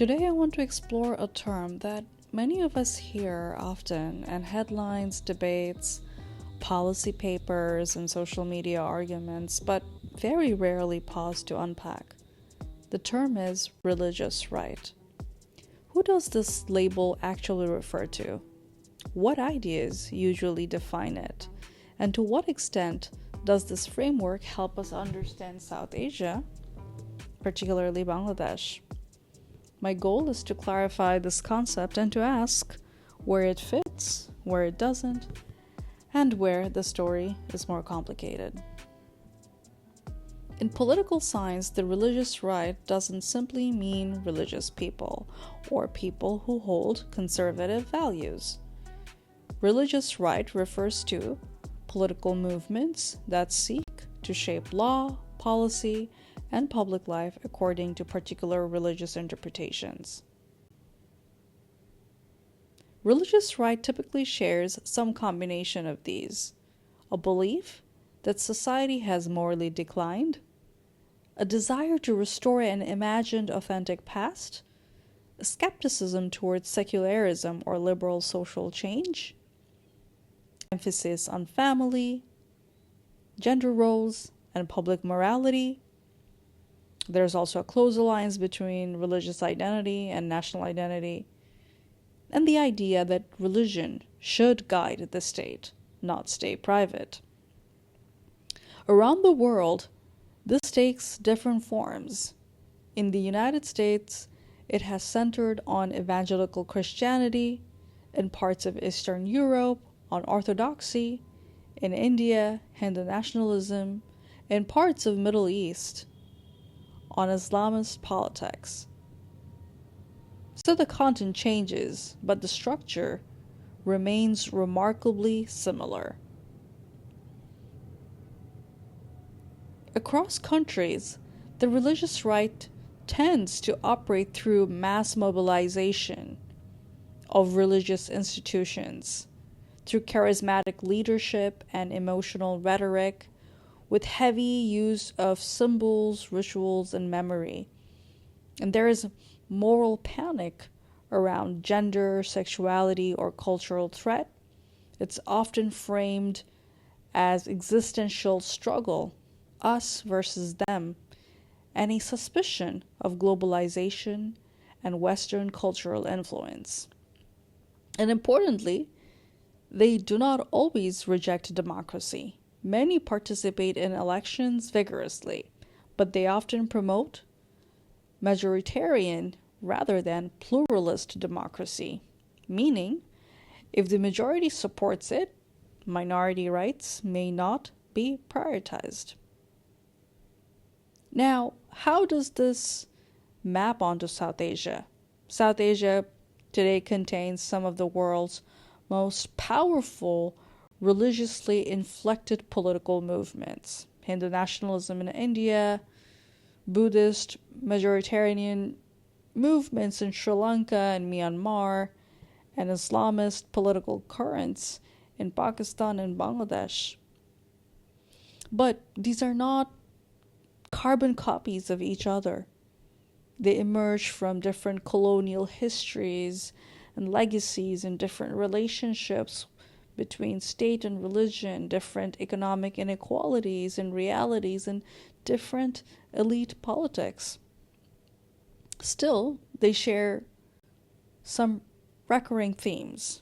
Today I want to explore a term that many of us hear often in headlines, debates, policy papers, and social media arguments, but very rarely pause to unpack. The term is religious right. Who does this label actually refer to? What ideas usually define it? And to what extent does this framework help us understand South Asia, particularly Bangladesh? My goal is to clarify this concept and to ask where it fits, where it doesn't, and where the story is more complicated. In political science, the religious right doesn't simply mean religious people or people who hold conservative values. Religious right refers to political movements that seek to shape law, policy, and public life according to particular religious interpretations. Religious right typically shares some combination of these: a belief that society has morally declined, a desire to restore an imagined authentic past, a skepticism towards secularism or liberal social change, emphasis on family, gender roles, and public morality. There's also a close alliance between religious identity and national identity, and the idea that religion should guide the state, not stay private. Around the world, this takes different forms. In the United States, it has centered on evangelical Christianity, in parts of Eastern Europe, on Orthodoxy, in India, Hindu nationalism, in parts of Middle East, on Islamist politics. So the content changes, but the structure remains remarkably similar. Across countries, the religious right tends to operate through mass mobilization of religious institutions, through charismatic leadership and emotional rhetoric, with heavy use of symbols, rituals, and memory. And there is moral panic around gender, sexuality, or cultural threat. It's often framed as existential struggle, us versus them, and a suspicion of globalization and Western cultural influence. And importantly, they do not always reject democracy. Many participate in elections vigorously, but they often promote majoritarian rather than pluralist democracy, meaning if the majority supports it, minority rights may not be prioritized. Now, how does this map onto South Asia? South Asia today contains some of the world's most powerful religiously inflected political movements: Hindu nationalism in India, Buddhist majoritarian movements in Sri Lanka and Myanmar, and Islamist political currents in Pakistan and Bangladesh. But these are not carbon copies of each other. They emerge from different colonial histories and legacies and different relationships between state and religion, different economic inequalities and realities, and different elite politics. Still, they share some recurring themes: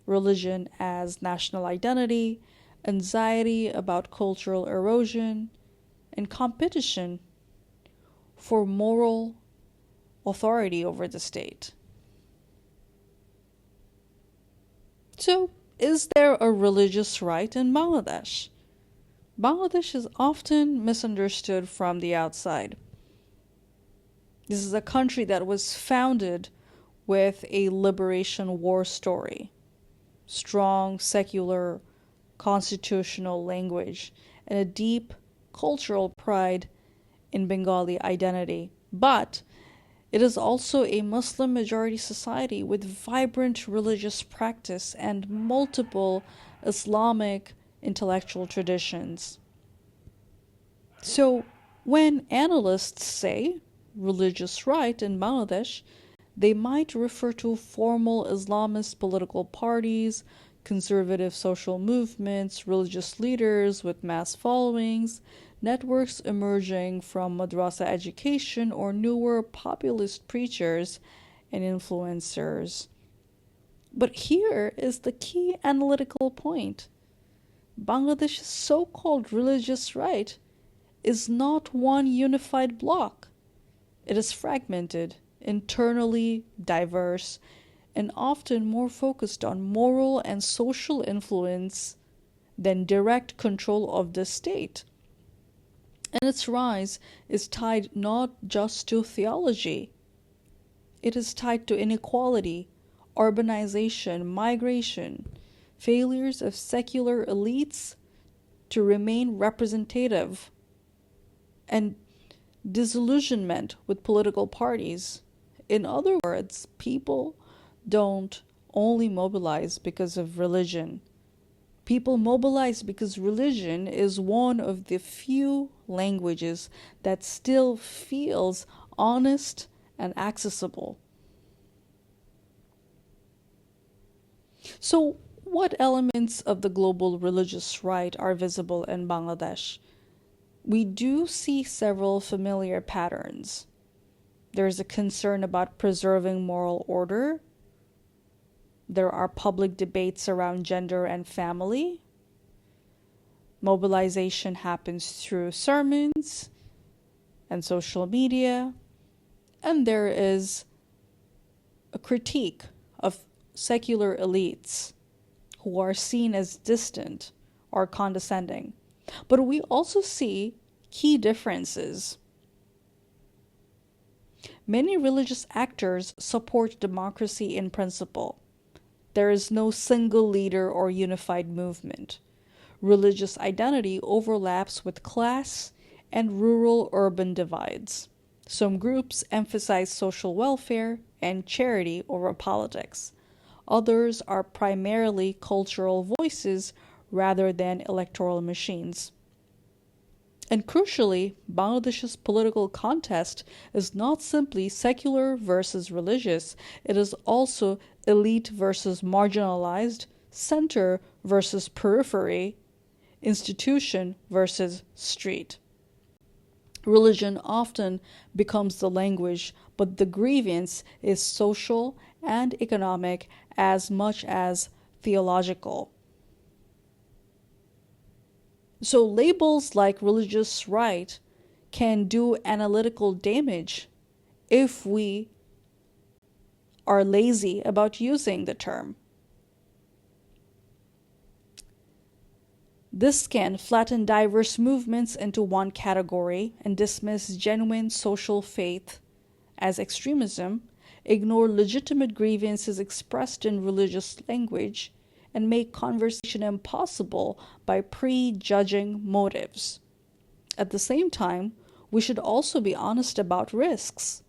religion as national identity, anxiety about cultural erosion, and competition for moral authority over the state. So, is there a religious right in Bangladesh? Bangladesh is often misunderstood from the outside. This is a country that was founded with a liberation war story, strong secular constitutional language, and a deep cultural pride in Bengali identity. But it is also a Muslim majority society with vibrant religious practice and multiple Islamic intellectual traditions. So when analysts say religious right in Bangladesh, they might refer to formal Islamist political parties, conservative social movements, religious leaders with mass followings, networks emerging from madrasa education, or newer populist preachers and influencers. But here is the key analytical point. Bangladesh's so-called religious right is not one unified bloc. It is fragmented, internally diverse, and often more focused on moral and social influence than direct control of the state. And its rise is tied not just to theology, it is tied to inequality, urbanization, migration, failures of secular elites to remain representative, and disillusionment with political parties. In other words, people don't only mobilize because of religion. People mobilize because religion is one of the few languages that still feels honest and accessible. So, what elements of the global religious right are visible in Bangladesh? We do see several familiar patterns. There's a concern about preserving moral order. There are public debates around gender and family. Mobilization happens through sermons and social media. And there is a critique of secular elites who are seen as distant or condescending. But we also see key differences. Many religious actors support democracy in principle. There is no single leader or unified movement. Religious identity overlaps with class and rural-urban divides. Some groups emphasize social welfare and charity over politics. Others are primarily cultural voices rather than electoral machines. And crucially, Bangladesh's political contest is not simply secular versus religious, it is also elite versus marginalized, center versus periphery, institution versus street. Religion often becomes the language, but the grievance is social and economic as much as theological. So labels like religious right can do analytical damage if we are lazy about using the term. This can flatten diverse movements into one category and dismiss genuine social faith as extremism, ignore legitimate grievances expressed in religious language, and make conversation impossible by prejudging motives. At the same time, we should also be honest about risks.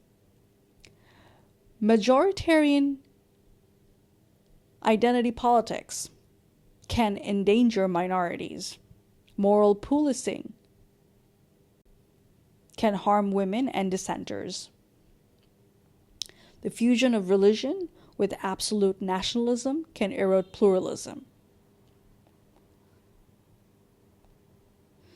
Majoritarian identity politics can endanger minorities. Moral policing can harm women and dissenters. The fusion of religion with absolute nationalism can erode pluralism.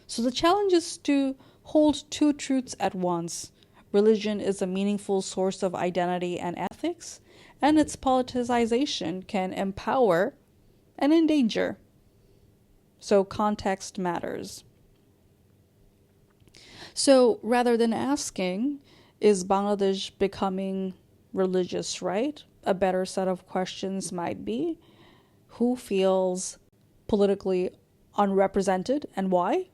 So the challenge is to hold two truths at once. Religion is a meaningful source of identity and ethics, and its politicization can empower and endanger. So context matters. So rather than asking, is Bangladesh becoming religious right? A better set of questions might be, who feels politically unrepresented and why?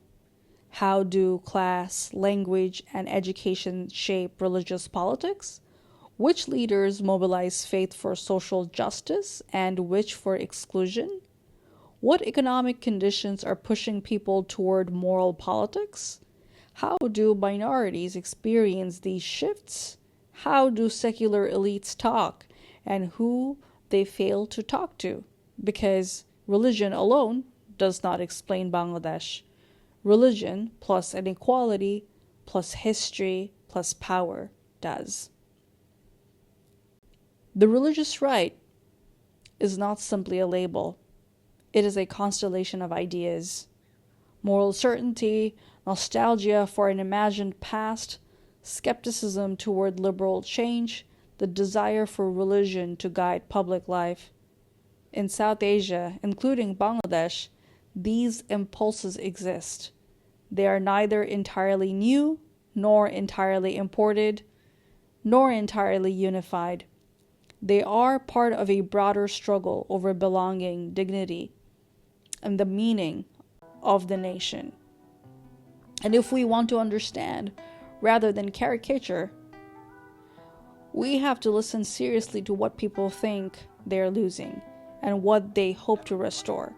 How do class, language, and education shape religious politics? Which leaders mobilize faith for social justice and which for exclusion? What economic conditions are pushing people toward moral politics? How do minorities experience these shifts? How do secular elites talk, and who they fail to talk to? Because religion alone does not explain Bangladesh. Religion plus inequality plus history plus power does. The religious right is not simply a label. It is a constellation of ideas. Moral certainty, nostalgia for an imagined past, skepticism toward liberal change, the desire for religion to guide public life. In South Asia, including Bangladesh, these impulses exist. They are neither entirely new, nor entirely imported, nor entirely unified. They are part of a broader struggle over belonging, dignity, and the meaning of the nation. And if we want to understand, rather than caricature, we have to listen seriously to what people think they're losing and what they hope to restore.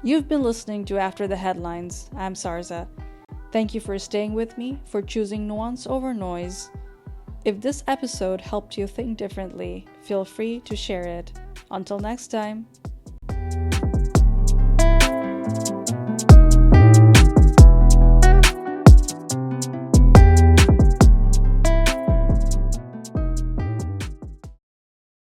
You've been listening to After the Headlines. I'm Sarza. Thank you for staying with me, for choosing nuance over noise. If this episode helped you think differently, feel free to share it. Until next time.